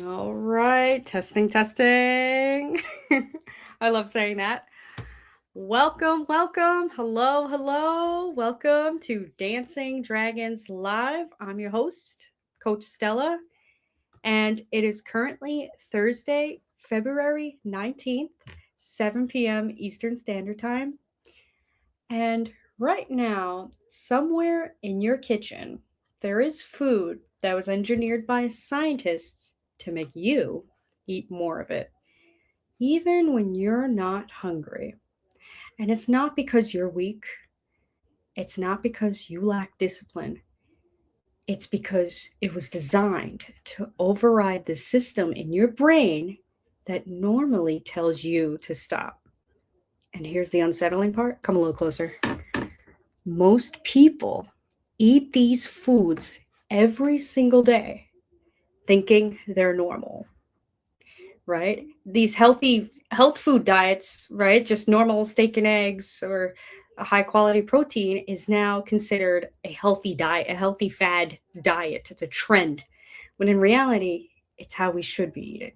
All right, testing, testing. I love saying that. Welcome, welcome. Hello, hello. Welcome to Dancing Dragons Live. I'm your host, Coach Stella, and it is currently Thursday, February 19th, 7 p.m. Eastern Standard Time. And right now, somewhere in your kitchen, there is food that was engineered by scientists to make you eat more of it, even when you're not hungry. And it's not because you're weak, it's not because you lack discipline. It's because it was designed to override the system in your brain that normally tells you to stop. And here's the unsettling part. Come a little closer. Most people eat these foods every single day thinking they're normal, right? These health food diets, right? Just normal steak and eggs or a high quality protein is now considered a healthy diet, a healthy fad diet. It's a trend, when in reality, it's how we should be eating.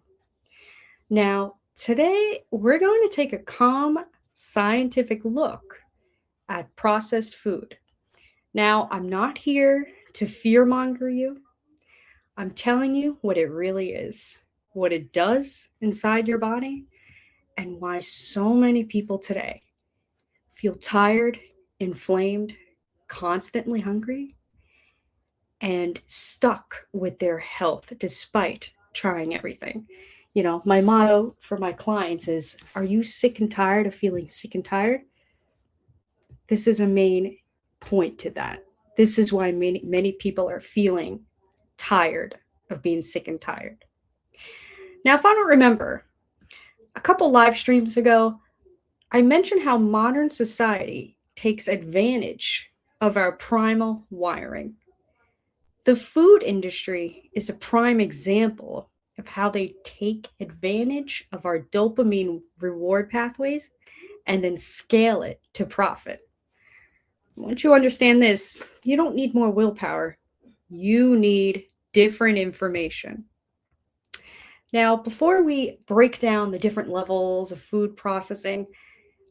Now, today we're going to take a calm scientific look at processed food. Now, I'm not here to fearmonger you. I'm telling you what it really is, what it does inside your body, and why so many people today feel tired, inflamed, constantly hungry, and stuck with their health despite trying everything. You know, my motto for my clients is, are you sick and tired of feeling sick and tired? This is a main point to that. This is why many people are feeling tired of being sick and tired. Now, if I don't remember, a couple live streams ago, I mentioned how modern society takes advantage of our primal wiring. The food industry is a prime example of how they take advantage of our dopamine reward pathways and then scale it to profit. Once you understand this, you don't need more willpower. You need different information. Now, before we break down the different levels of food processing,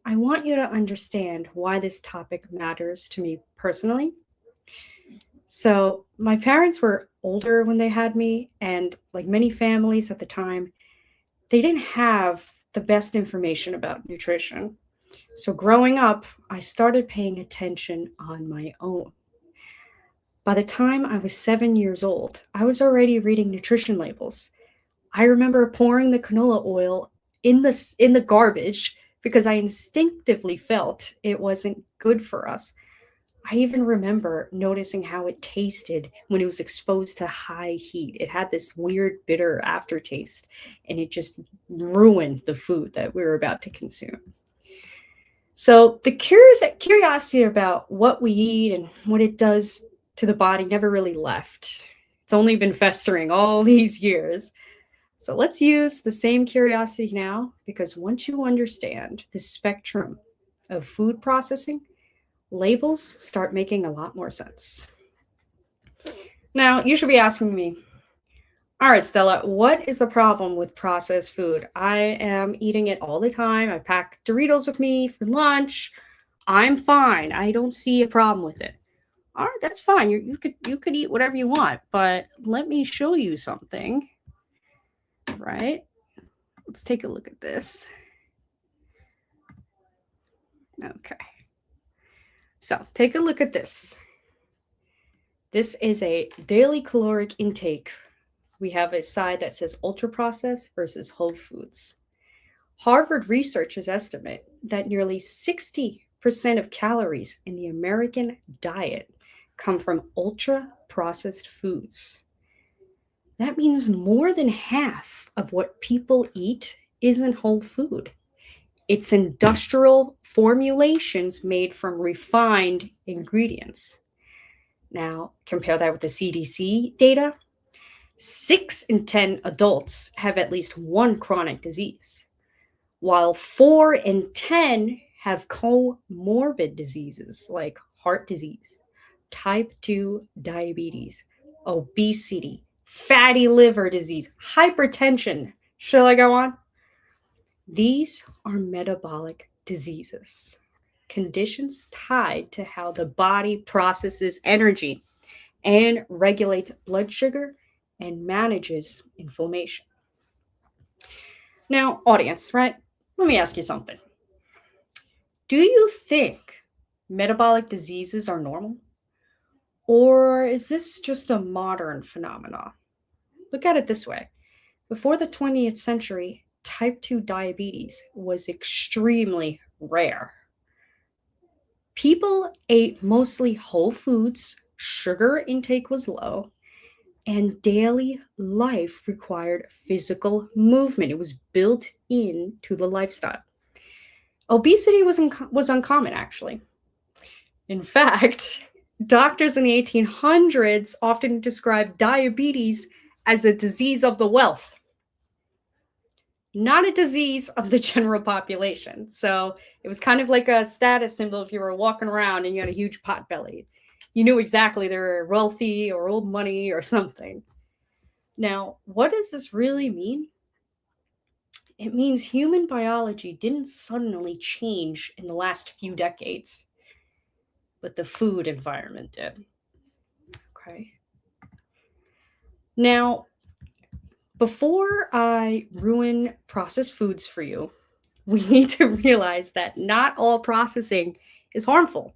I want you to understand why this topic matters to me personally. So, my parents were older when they had me, and like many families at the time, they didn't have the best information about nutrition. So, growing up, I started paying attention on my own. By the time I was 7 years old, I was already reading nutrition labels. I remember pouring the canola oil in the garbage because I instinctively felt it wasn't good for us. I even remember noticing how it tasted when it was exposed to high heat. It had this weird bitter aftertaste, and it just ruined the food that we were about to consume. So the curiosity about what we eat and what it does to the body never really left. It's only been festering all these years. So let's use the same curiosity now, because once you understand the spectrum of food processing, labels start making a lot more sense. Now, you should be asking me, all right, Stella, what is the problem with processed food? I am eating it all the time. I pack Doritos with me for lunch. I'm fine. I don't see a problem with it. All right, that's fine. You could eat whatever you want, but let me show you something, right? Let's take a look at this. Okay. So take a look at this. This is a daily caloric intake. We have a side that says ultra processed versus whole foods. Harvard researchers estimate that nearly 60% of calories in the American diet come from ultra processed foods. That means more than half of what people eat isn't whole food. It's industrial formulations made from refined ingredients. Now, compare that with the CDC data. 6 in 10 adults have at least one chronic disease, while 4 in 10 have comorbid diseases like heart disease, type 2 diabetes, obesity, fatty liver disease, hypertension. Shall I go on? These are metabolic diseases, conditions tied to how the body processes energy and regulates blood sugar and manages inflammation. Now, audience, right? Let me ask you something. Do you think metabolic diseases are normal? Or is this just a modern phenomenon? Look at it this way. Before the 20th century, type 2 diabetes was extremely rare. People ate mostly whole foods, sugar intake was low, and daily life required physical movement. It was built into the lifestyle. Obesity was uncommon, actually. In fact, doctors in the 1800s often described diabetes as a disease of the wealth, not a disease of the general population. So it was kind of like a status symbol if you were walking around and you had a huge pot belly. You knew exactly they were wealthy or old money or something. Now, what does this really mean? It means human biology didn't suddenly change in the last few decades, but the food environment did. Okay. Now, before I ruin processed foods for you, we need to realize that not all processing is harmful.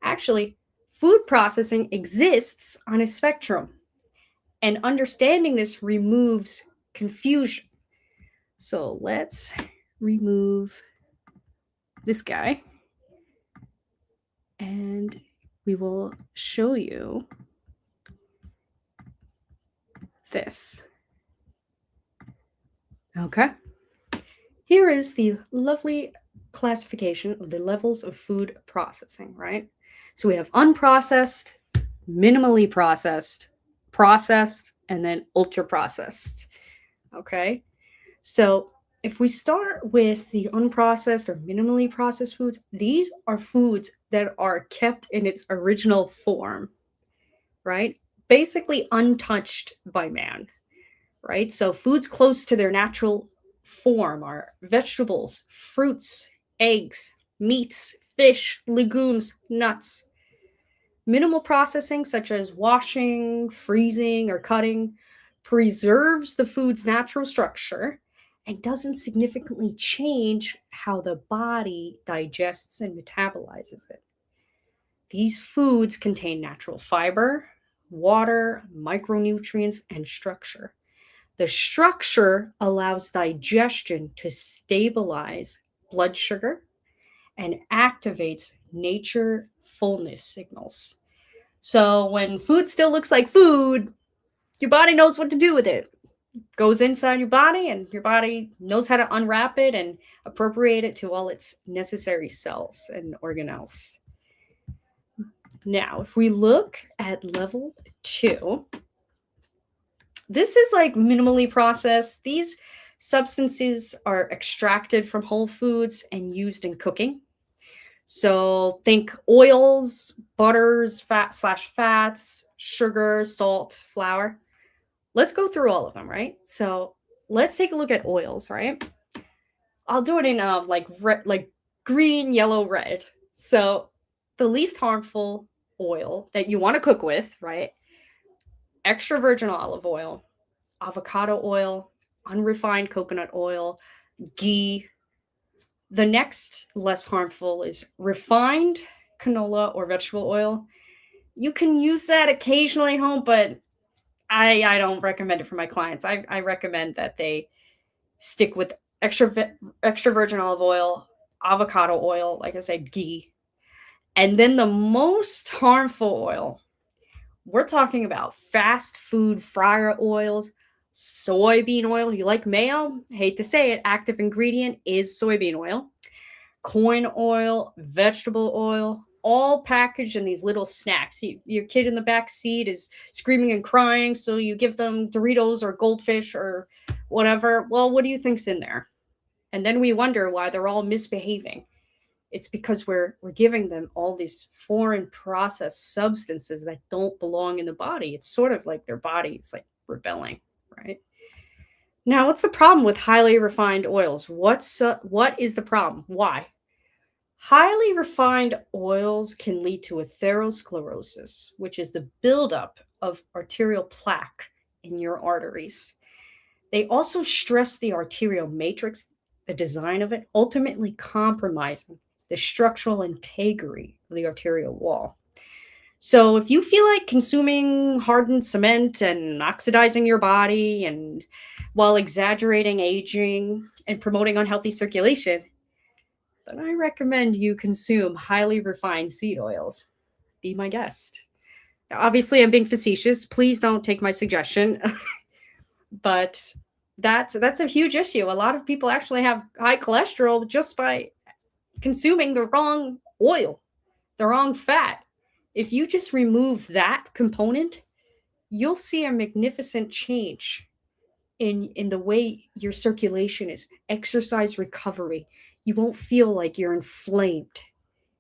Actually, food processing exists on a spectrum, and understanding this removes confusion. So let's remove this guy, and we will show you this. Okay. Here is the lovely classification of the levels of food processing, right? So we have unprocessed, minimally processed, processed, and then ultra processed. Okay. So if we start with the unprocessed or minimally processed foods, these are foods that are kept in its original form, right? Basically untouched by man, right? So foods close to their natural form are vegetables, fruits, eggs, meats, fish, legumes, nuts. Minimal processing, such as washing, freezing, or cutting, preserves the food's natural structure and doesn't significantly change how the body digests and metabolizes it. These foods contain natural fiber, water, micronutrients, and structure. The structure allows digestion to stabilize blood sugar and activates nature fullness signals. So when food still looks like food, your body knows what to do with it. Goes inside your body, and your body knows how to unwrap it and appropriate it to all its necessary cells and organelles. Now, if we look at level 2, this is like minimally processed. These substances are extracted from whole foods and used in cooking. So think oils, butters, fats, sugar, salt, flour. Let's go through all of them, right? So let's take a look at oils, right? I'll do it in like green, yellow, red. So the least harmful oil that you want to cook with, right? Extra virgin olive oil, avocado oil, unrefined coconut oil, ghee. The next less harmful is refined canola or vegetable oil. You can use that occasionally at home, but I don't recommend it for my clients. I recommend that they stick with extra virgin olive oil, avocado oil, like I said, ghee. And then the most harmful oil, we're talking about fast food fryer oils, soybean oil. You like mayo? Hate to say it, active ingredient is soybean oil. Corn oil, vegetable oil, all packaged in these little snacks. Your kid in the back seat is screaming and crying, so you give them Doritos or Goldfish or whatever. Well, what do you think's in there? And then we wonder why they're all misbehaving. It's because we're giving them all these foreign processed substances that don't belong in the body. It's sort of like their body. It's like rebelling, right? Now, what's the problem with highly refined oils? What is the problem? Why? Highly refined oils can lead to atherosclerosis, which is the buildup of arterial plaque in your arteries. They also stress the arterial matrix, the design of it, ultimately compromising the structural integrity of the arterial wall. So if you feel like consuming hardened cement and oxidizing your body and while exaggerating aging and promoting unhealthy circulation, then I recommend you consume highly refined seed oils. Be my guest. Obviously, I'm being facetious. Please don't take my suggestion. But that's a huge issue. A lot of people actually have high cholesterol just by consuming the wrong oil, the wrong fat. If you just remove that component, you'll see a magnificent change in the way your circulation is, exercise recovery. You won't feel like you're inflamed.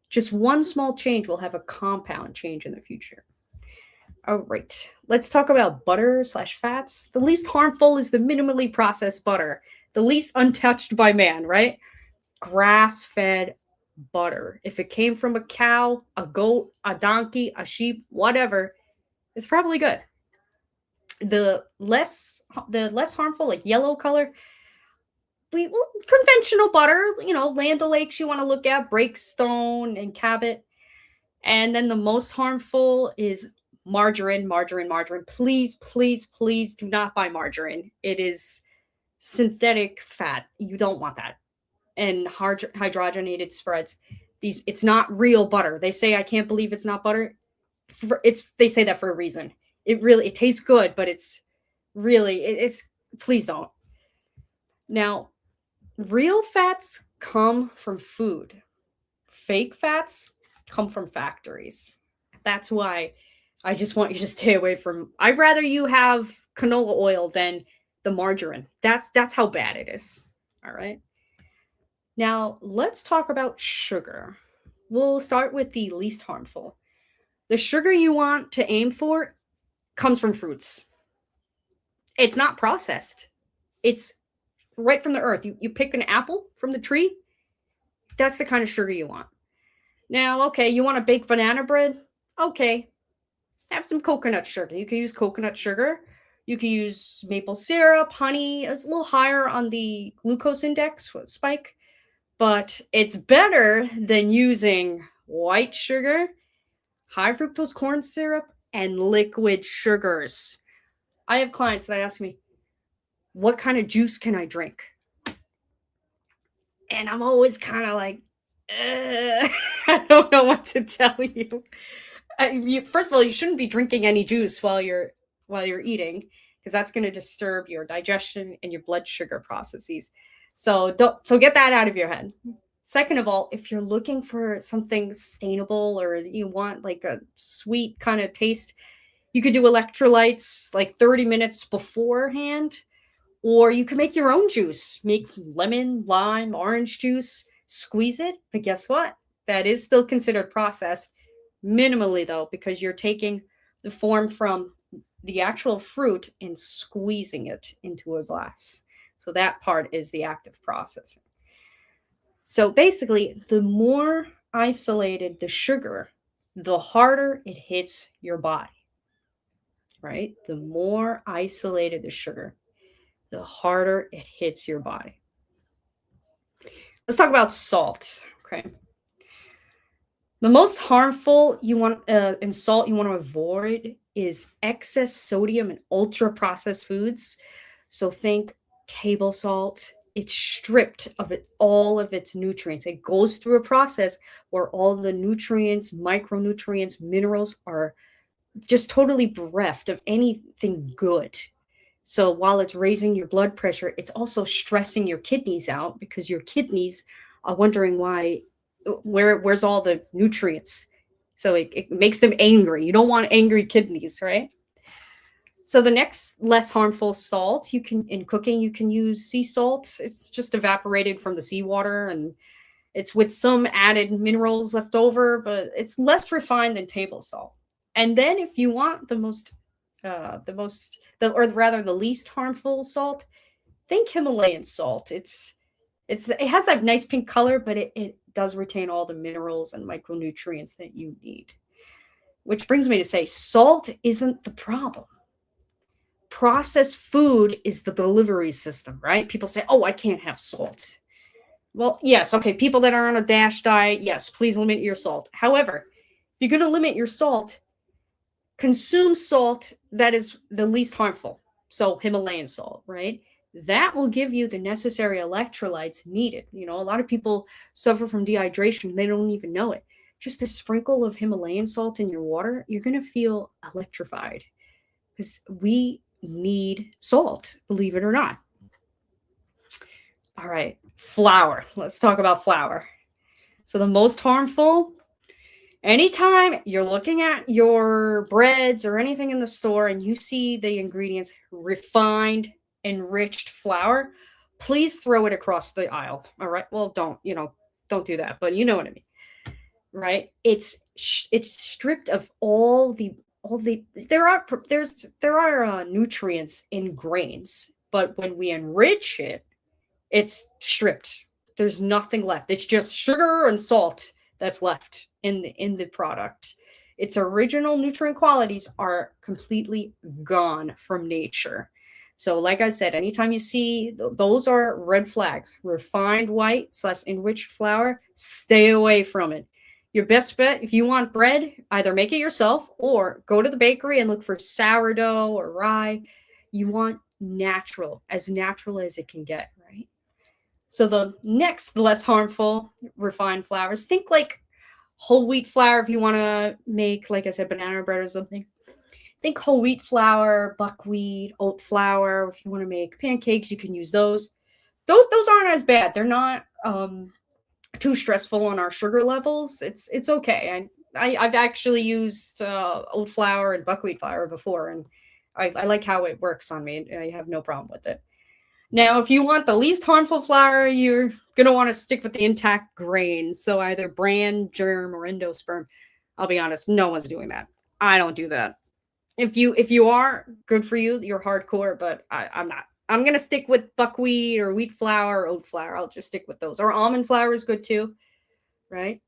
Just one small change will have a compound change in the future. All right, let's talk about butter/fats. The least harmful is the minimally processed butter, the least untouched by man, right? Grass-fed butter. If it came from a cow, a goat, a donkey, a sheep, whatever, it's probably good. The less harmful, like yellow color, conventional butter, Land O'Lakes you want to look at, Breakstone and Cabot. And then the most harmful is margarine. Please, please, please do not buy margarine. It is synthetic fat. You don't want that. And hydrogenated spreads. It's not real butter. They say, I can't believe it's not butter. They say that for a reason. It tastes good, but it's please don't. Now, real fats come from food. Fake fats come from factories. That's why I just want you to stay away from. I'd rather you have canola oil than the margarine. That's how bad it is. All right. Now, let's talk about sugar. We'll start with the least harmful. The sugar you want to aim for comes from fruits. It's not processed. It's right from the earth. You pick an apple from the tree. That's the kind of sugar you want. Now, okay, you want to bake banana bread? Okay, have some coconut sugar. You can use coconut sugar. You can use maple syrup, honey. It's a little higher on the glucose index spike, but it's better than using white sugar, high fructose corn syrup, and liquid sugars. I have clients that ask me, what kind of juice can I drink? And I'm always kind of like, I don't know what to tell you. First of all, you shouldn't be drinking any juice while you're eating, because that's going to disturb your digestion and your blood sugar processes. So get that out of your head. Second of all, if you're looking for something sustainable or you want like a sweet kind of taste, you could do electrolytes like 30 minutes beforehand, or you can make your own juice. Make lemon, lime, orange juice, squeeze it. But guess what? That is still considered processed, minimally though, because you're taking the form from the actual fruit and squeezing it into a glass. So that part is the active processing. So basically, the more isolated the sugar, the harder it hits your body, right? The more isolated the sugar, the harder it hits your body. Let's talk about salt, okay? The most harmful in salt you want to avoid is excess sodium in ultra-processed foods. So think table salt. It's stripped of all of its nutrients. It goes through a process where all the nutrients, micronutrients, minerals are just totally bereft of anything good. So while it's raising your blood pressure, it's also stressing your kidneys out, because your kidneys are wondering where's all the nutrients. So it makes them angry. You don't want angry kidneys, right? So the next less harmful salt in cooking, you can use sea salt. It's just evaporated from the seawater, and it's with some added minerals left over, but it's less refined than table salt. And then if you want the most the least harmful salt, think Himalayan salt. It has that nice pink color, but it does retain all the minerals and micronutrients that you need. Which brings me to say, salt isn't the problem. Processed food is the delivery system, right? People say, oh, I can't have salt. Well, yes, okay, people that are on a DASH diet, yes, please limit your salt. However, if you're going to limit your salt, consume salt that is the least harmful. So Himalayan salt, right? That will give you the necessary electrolytes needed. You know, a lot of people suffer from dehydration. They don't even know it. Just a sprinkle of Himalayan salt in your water, you're going to feel electrified because we need salt, believe it or not. All right, flour. Let's talk about flour. So the most harmful, anytime you're looking at your breads or anything in the store and you see the ingredients refined, enriched flour, please throw it across the aisle. All right. Well, don't do that, but you know what I mean, right? It's stripped of all the there are nutrients in grains, but when we enrich it, it's stripped. There's nothing left. It's just sugar and salt that's left in the product. Its original nutrient qualities are completely gone from nature. So like I said, anytime you see those are red flags, refined white / enriched flour, stay away from it. Your best bet, if you want bread, either make it yourself or go to the bakery and look for sourdough or rye. You want natural as it can get, right? So the next less harmful refined flours, think like whole wheat flour if you want to make, like I said, banana bread or something. Think whole wheat flour, buckwheat, oat flour. If you want to make pancakes, you can use those. Those aren't as bad. They're not too stressful on our sugar levels. It's okay. I've actually used oat flour and buckwheat flour before, and I like how it works on me. I have no problem with it. Now, if you want the least harmful flour, you're going to want to stick with the intact grain. So either bran, germ, or endosperm. I'll be honest, no one's doing that. I don't do that. If you are, good for you. You're hardcore, but I'm not. I'm going to stick with buckwheat or wheat flour or oat flour. I'll just stick with those. Or almond flour is good too, right?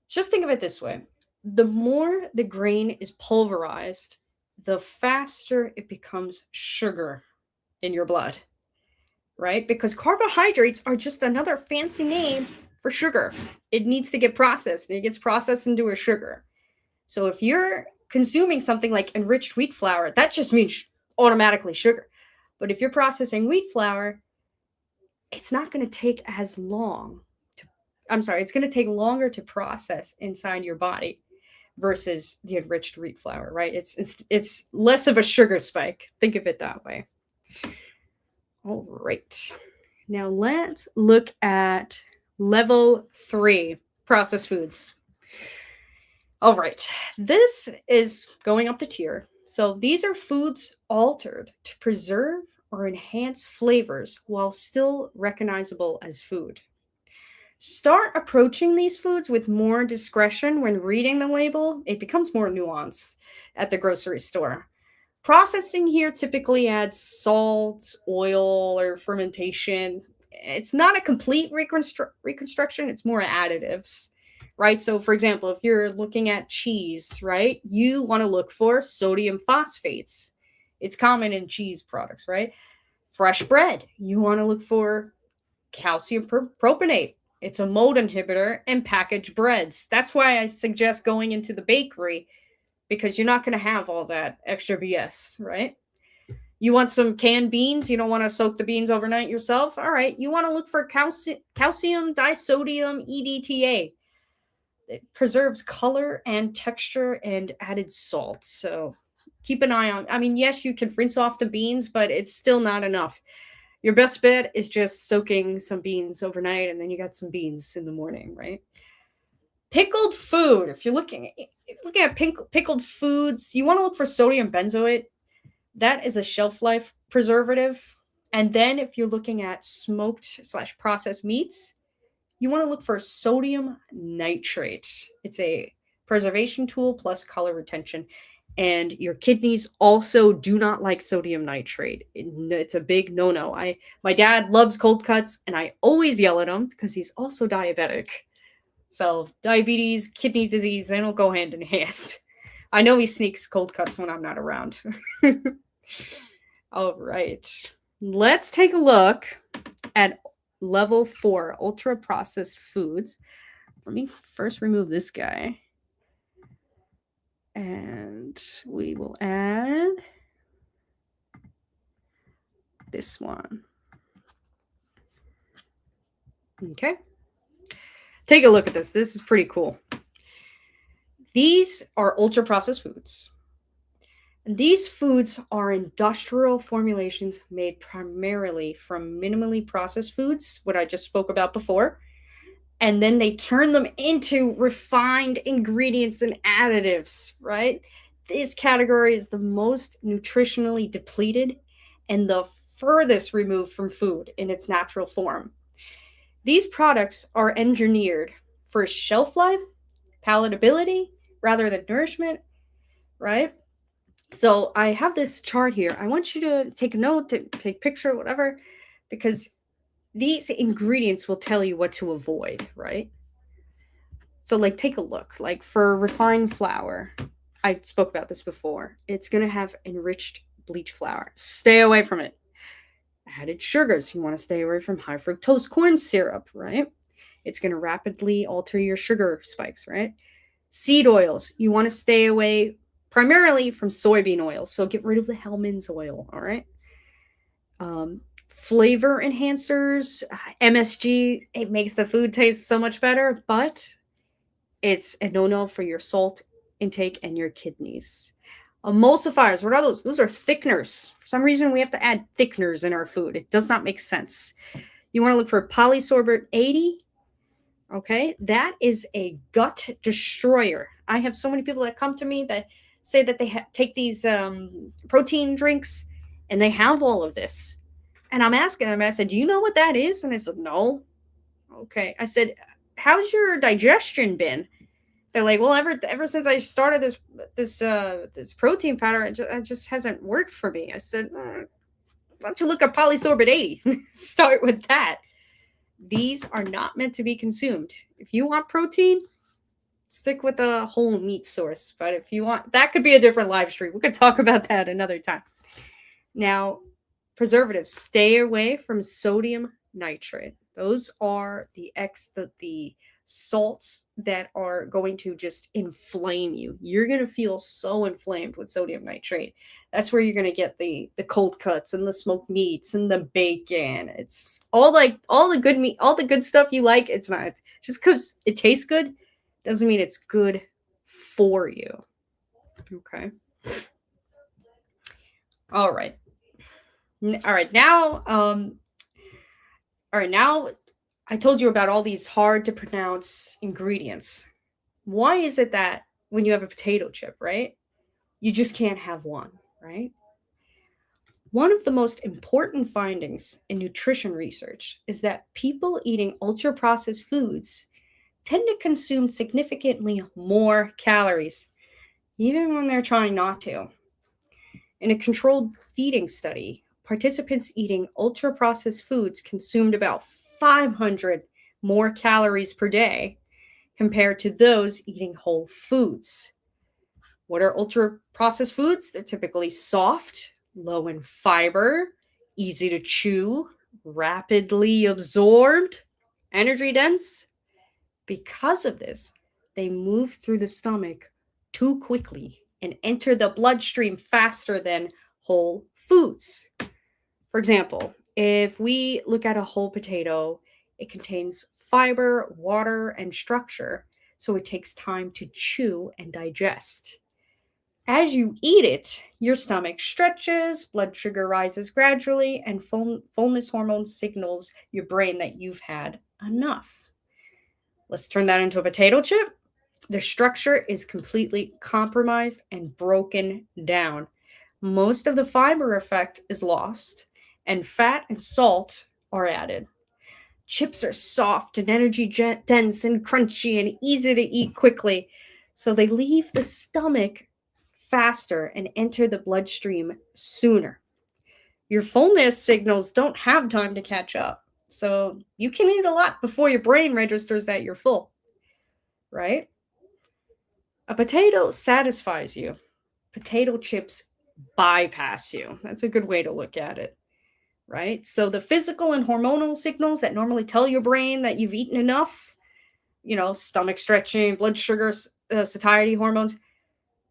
Just think of it this way. The more the grain is pulverized, the faster it becomes sugar in your blood. Right? Because carbohydrates are just another fancy name for sugar. It needs to get processed, and it gets processed into a sugar. So if you're consuming something like enriched wheat flour, that just means automatically sugar. But if you're processing wheat flour, it's not going to take as long it's going to take longer to process inside your body versus the enriched wheat flour, right? It's less of a sugar spike. Think of it that way. All right. Now let's look at level 3, processed foods. All right. This is going up the tier. So these are foods altered to preserve or enhance flavors while still recognizable as food. Start approaching these foods with more discretion when reading the label. It becomes more nuanced at the grocery store. Processing here typically adds salt, oil, or fermentation. It's not a complete reconstruction. It's more additives, right? So for example, if you're looking at cheese, right, you want to look for sodium phosphates. It's common in cheese products, right? Fresh bread, you want to look for calcium propionate. It's a mold inhibitor in packaged breads. That's why I suggest going into the bakery, because you're not going to have all that extra BS, right? You want some canned beans. You don't want to soak the beans overnight yourself. All right. You want to look for calcium disodium EDTA. It preserves color and texture and added salt. So keep an eye on. I mean, yes, you can rinse off the beans, but it's still not enough. Your best bet is just soaking some beans overnight, and then you got some beans in the morning, right? Pickled food. If you're looking at pickled foods, you want to look for sodium benzoate. That is a shelf life preservative. And then if you're looking at smoked / processed meats, you want to look for sodium nitrate. It's a preservation tool plus color retention. And your kidneys also do not like sodium nitrate. It's a big no-no. My dad loves cold cuts, and I always yell at him because he's also diabetic. So diabetes, kidney disease, they don't go hand in hand. I know he sneaks cold cuts when I'm not around. All right. Let's take a look at level 4, ultra processed foods. Let me first remove this guy. And we will add this one. Okay. Take a look at this. This is pretty cool. These are ultra processed foods. And these foods are industrial formulations made primarily from minimally processed foods, what I just spoke about before. And then they turn them into refined ingredients and additives, right? This category is the most nutritionally depleted and the furthest removed from food in its natural form. These products are engineered for shelf life, palatability, rather than nourishment, right? So I have this chart here. I want you to take a note, take a picture, whatever, because these ingredients will tell you what to avoid, right? So, like, take a look. Like, for refined flour, I spoke about this before. It's going to have enriched bleach flour. Stay away from it. Added sugars. You want to stay away from high fructose corn syrup, right? It's going to rapidly alter your sugar spikes, right? Seed oils. You want to stay away primarily from soybean oil. So, get rid of the Hellman's oil, all right? Flavor enhancers, MSG, it makes the food taste so much better, but it's a no-no for your salt intake and your kidneys. Emulsifiers, what are those? Those are thickeners. For some reason, we have to add thickeners in our food. It does not make sense. You want to look for polysorbate 80. Okay, that is a gut destroyer. I have so many people that come to me that say that they take these protein drinks and they have all of this. And I'm asking them, I said, do you know what that is? And they said, no. Okay. I said, how's your digestion been? They're like, well, ever since I started this protein powder, it just hasn't worked for me. I said, why don't you look at polysorbate 80? Start with that. These are not meant to be consumed. If you want protein, stick with a whole meat source. But if you want, that could be a different live stream. We could talk about that another time. Now, preservatives, stay away from sodium nitrate. Those are the salts that are going to just inflame you. You're going to feel so inflamed with sodium nitrate. That's where you're going to get the cold cuts and the smoked meats and the bacon. It's all the good meat, all the good stuff you like. It's not just because it tastes good doesn't mean it's good for you. Okay. All right. Now I told you about all these hard to pronounce ingredients. Why is it that when you have a potato chip, right, you just can't have one, right? One of the most important findings in nutrition research is that people eating ultra processed foods tend to consume significantly more calories, even when they're trying not to. In a controlled feeding study, participants eating ultra processed foods consumed about 500 more calories per day compared to those eating whole foods. What are ultra processed foods? They're typically soft, low in fiber, easy to chew, rapidly absorbed, energy dense. Because of this, they move through the stomach too quickly and enter the bloodstream faster than whole foods. For example, if we look at a whole potato, it contains fiber, water, and structure, so it takes time to chew and digest. As you eat it, your stomach stretches, blood sugar rises gradually, and fullness hormone signals your brain that you've had enough. Let's turn that into a potato chip. Their structure is completely compromised and broken down. Most of the fiber effect is lost, and fat and salt are added. Chips are soft and energy dense and crunchy and easy to eat quickly, so they leave the stomach faster and enter the bloodstream sooner. Your fullness signals don't have time to catch up. So you can eat a lot before your brain registers that you're full, right? A potato satisfies you. Potato chips bypass you. That's a good way to look at it, right? So the physical and hormonal signals that normally tell your brain that you've eaten enough, stomach stretching, blood sugar, satiety hormones,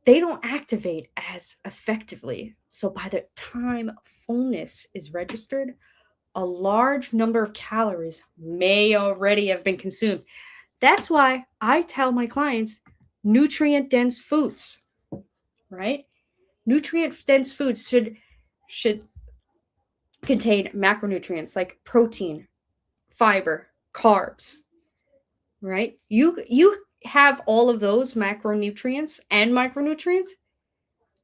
they don't activate as effectively. So by the time fullness is registered, a large number of calories may already have been consumed. That's why I tell my clients nutrient-dense foods, right? Nutrient-dense foods should contain macronutrients like protein, fiber, carbs, right? You have all of those macronutrients and micronutrients.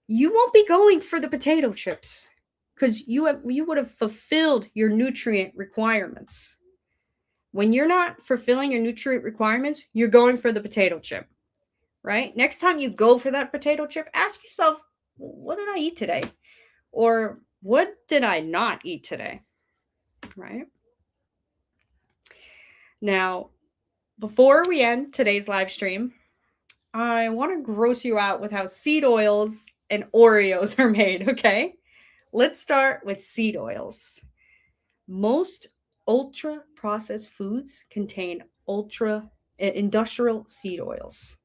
You won't be going for the potato chips because you would have fulfilled your nutrient requirements. When you're not fulfilling your nutrient requirements, you're going for the potato chip, right? Next time you go for that potato chip, ask yourself, what did I eat today? Or what did I not eat today, right? Now, before we end today's live stream, I want to gross you out with how seed oils and Oreos are made, okay? Let's start with seed oils. Most ultra-processed foods contain industrial seed oils.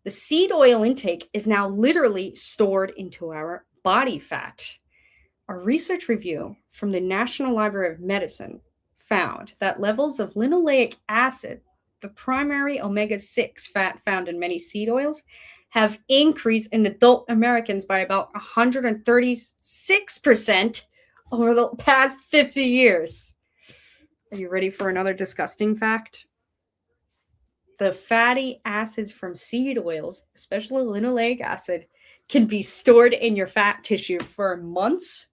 The seed oil intake is now literally stored into our body fat. A research review from the National Library of Medicine found that levels of linoleic acid, the primary omega-6 fat found in many seed oils, have increased in adult Americans by about 136% over the past 50 years. Are you ready for another disgusting fact? The fatty acids from seed oils, especially linoleic acid, can be stored in your fat tissue for months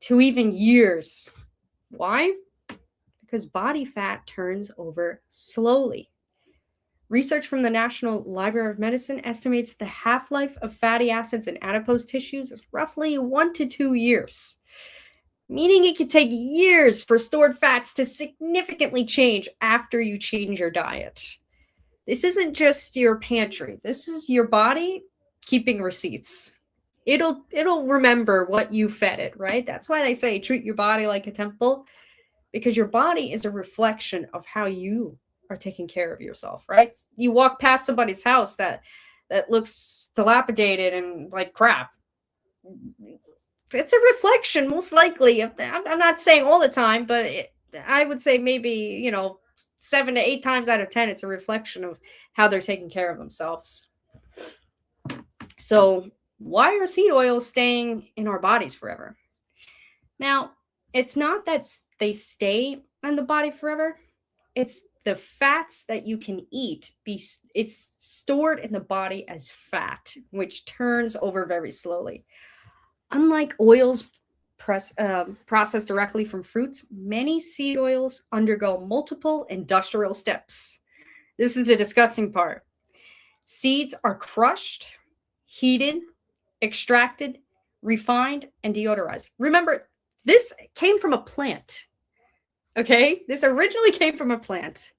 to even years. Why? Because body fat turns over slowly. Research from the National Library of Medicine estimates the half-life of fatty acids in adipose tissues is roughly 1 to 2 years, meaning it could take years for stored fats to significantly change after you change your diet. This isn't just your pantry. This is your body keeping receipts. It'll remember what you fed it, right? That's why they say treat your body like a temple, because your body is a reflection of how you are taking care of yourself, right? You walk past somebody's house that looks dilapidated and like crap. It's a reflection, most likely. I'm not saying all the time, but I would say maybe, 7 to 8 times out of 10, it's a reflection of how they're taking care of themselves. So why are seed oils staying in our bodies forever? Now, it's not that they stay in the body forever. It's the fats that you can eat. It's stored in the body as fat, which turns over very slowly. Unlike oils processed directly from fruits, many seed oils undergo multiple industrial steps. This is the disgusting part. Seeds are crushed, heated, extracted, refined, and deodorized. Remember, this came from a plant. Okay? This originally came from a plant.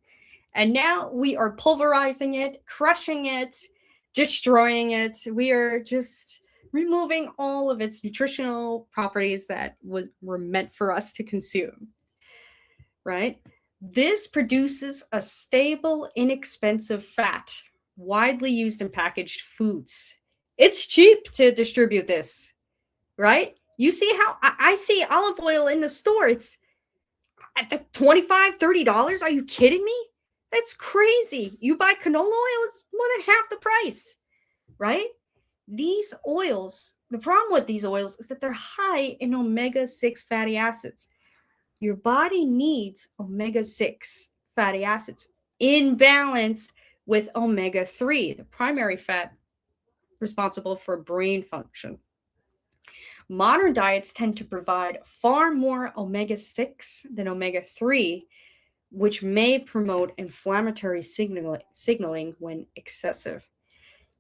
And now we are pulverizing it, crushing it, destroying it. We are just removing all of its nutritional properties that were meant for us to consume. Right? This produces a stable, inexpensive fat, widely used in packaged foods. It's cheap to distribute this, right? You see how I see olive oil in the store. It's at the $25, $30. Are you kidding me? That's crazy. You buy canola oil, it's more than half the price, right? These oils, the problem with these oils is that they're high in omega-6 fatty acids. Your body needs omega-6 fatty acids in balance with omega-3, the primary fat responsible for brain function. Modern diets tend to provide far more omega-6 than omega-3, which may promote inflammatory signaling when excessive.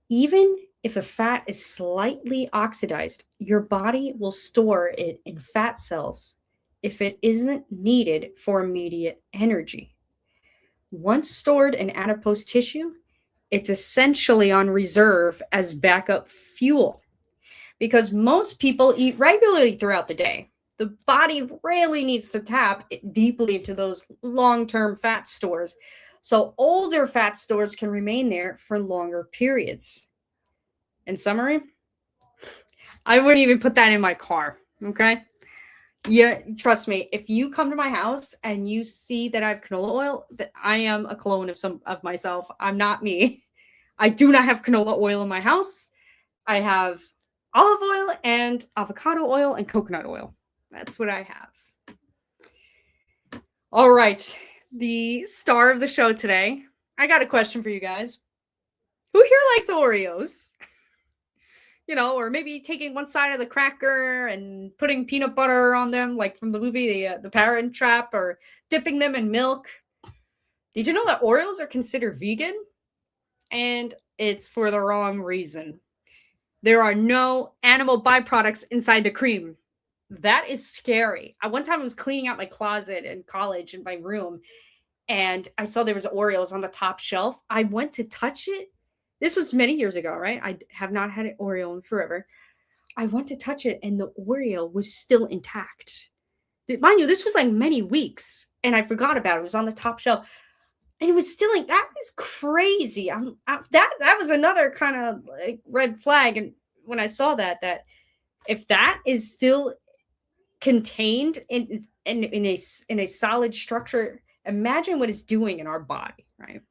Even If a fat is slightly oxidized, your body will store it in fat cells if it isn't needed for immediate energy. Once stored in adipose tissue, it's essentially on reserve as backup fuel because most people eat regularly throughout the day. The body rarely needs to tap deeply into those long-term fat stores. So older fat stores can remain there for longer periods. In summary, I wouldn't even put that in my car. Okay. Yeah, trust me. If you come to my house and you see that I have canola oil, that I am a clone of some of myself. I'm not me. I do not have canola oil in my house. I have olive oil and avocado oil and coconut oil. That's what I have. All right. The star of the show today. I got a question for you guys. Who here likes Oreos? Or maybe taking one side of the cracker and putting peanut butter on them, like from the movie The Parent Trap, or dipping them in milk. Did you know that Oreos are considered vegan? And it's for the wrong reason. There are no animal byproducts inside the cream. That is scary. One time I was cleaning out my closet in college in my room, and I saw there was Oreos on the top shelf. I went to touch it. This was many years ago, right? I have not had an Oreo in forever. I went to touch it, and the Oreo was still intact. Mind you, this was like many weeks, and I forgot about it. It was on the top shelf, and it was still like, that is crazy. That was another kind of like red flag. And when I saw that if that is still contained in a solid structure, imagine what it's doing in our body, right?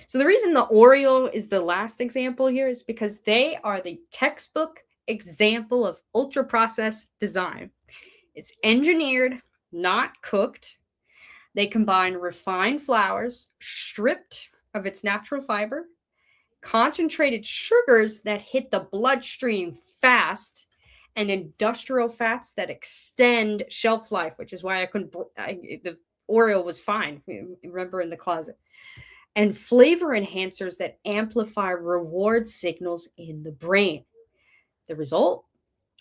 So the reason the Oreo is the last example here is because they are the textbook example of ultra processed design. It's engineered, not cooked. They combine refined flours, stripped of its natural fiber, concentrated sugars that hit the bloodstream fast, and industrial fats that extend shelf life, which is why the Oreo was fine. Remember, in the closet. And flavor enhancers that amplify reward signals in the brain. The result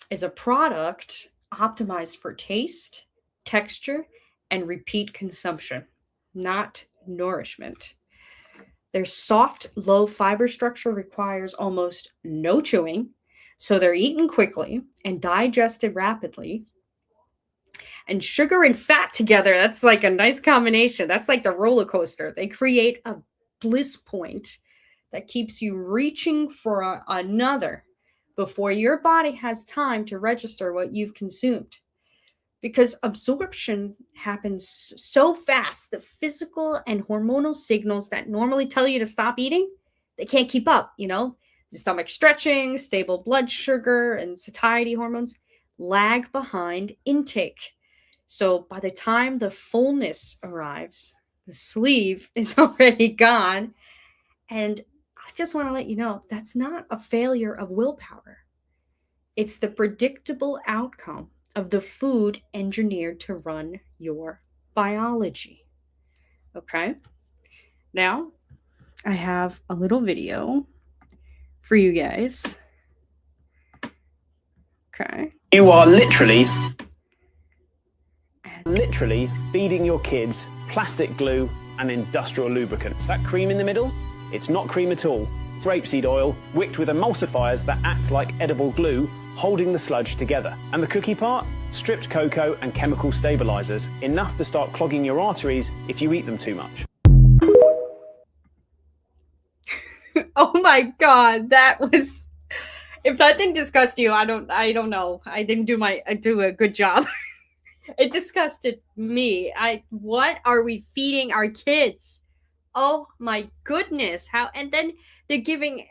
is a product optimized for taste, texture, and repeat consumption, not nourishment. Their soft, low fiber structure requires almost no chewing, so they're eaten quickly and digested rapidly. And sugar and fat together, that's like a nice combination. That's like the roller coaster. They create a bliss point that keeps you reaching for another before your body has time to register what you've consumed. Because absorption happens so fast, the physical and hormonal signals that normally tell you to stop eating, they can't keep up, The stomach stretching, stable blood sugar, and satiety hormones lag behind intake. So by the time the fullness arrives, the sleeve is already gone. And I just want to let you know, that's not a failure of willpower. It's the predictable outcome of the food engineered to run your biology. Okay? Now, I have a little video for you guys. Okay. You are literally feeding your kids plastic glue and industrial lubricants. That cream in the middle, it's not cream at all. It's rapeseed oil wicked with emulsifiers that act like edible glue, holding the sludge together. And the cookie part? Stripped cocoa and chemical stabilizers, enough to start clogging your arteries if you eat them too much. Oh my God, that was... If that didn't disgust you, I don't know. I didn't do a good job. It disgusted me. What are we feeding our kids? Oh my goodness. How? And then they're giving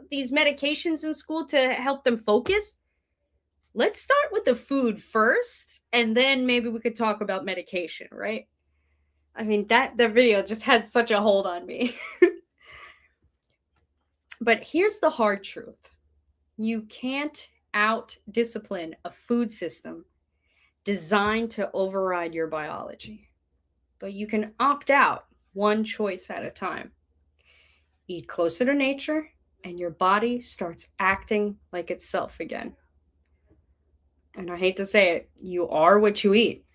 these medications in school to help them focus. Let's start with the food first, and then maybe we could talk about medication, right? I mean, the video just has such a hold on me. But here's the hard truth. You can't out-discipline a food system designed to override your biology. But you can opt out one choice at a time. Eat closer to nature and your body starts acting like itself again. And I hate to say it, you are what you eat.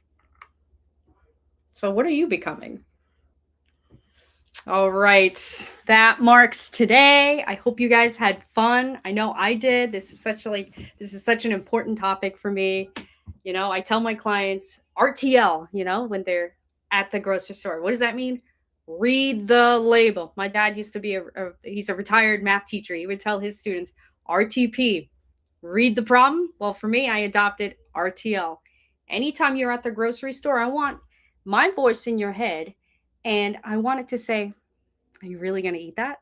So what are you becoming? All right, that marks today. I hope you guys had fun. I know I did. This is such an important topic for me. You know, I tell my clients RTL, you know, when they're at the grocery store. What does that mean? Read the label. My dad used to be he's a retired math teacher. He would tell his students RTP, read the problem. Well, for me, I adopted RTL. Anytime you're at the grocery store, I want my voice in your head and I want it to say, are you really going to eat that?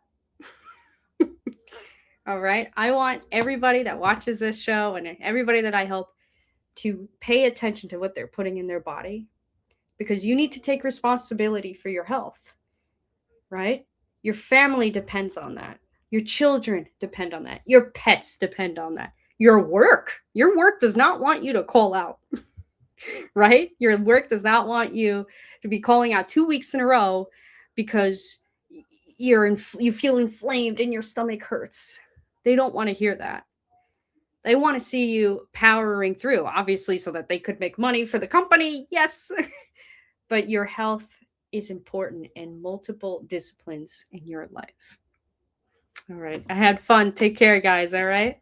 All right. I want everybody that watches this show and everybody that I help to pay attention to what they're putting in their body because you need to take responsibility for your health, right? Your family depends on that. Your children depend on that. Your pets depend on that. Your work does not want you to call out, right? Your work does not want you to be calling out 2 weeks in a row because you feel inflamed and your stomach hurts. They don't want to hear that. They want to see you powering through, obviously, so that they could make money for the company. Yes. But your health is important in multiple disciplines in your life. All right. I had fun. Take care, guys. All right.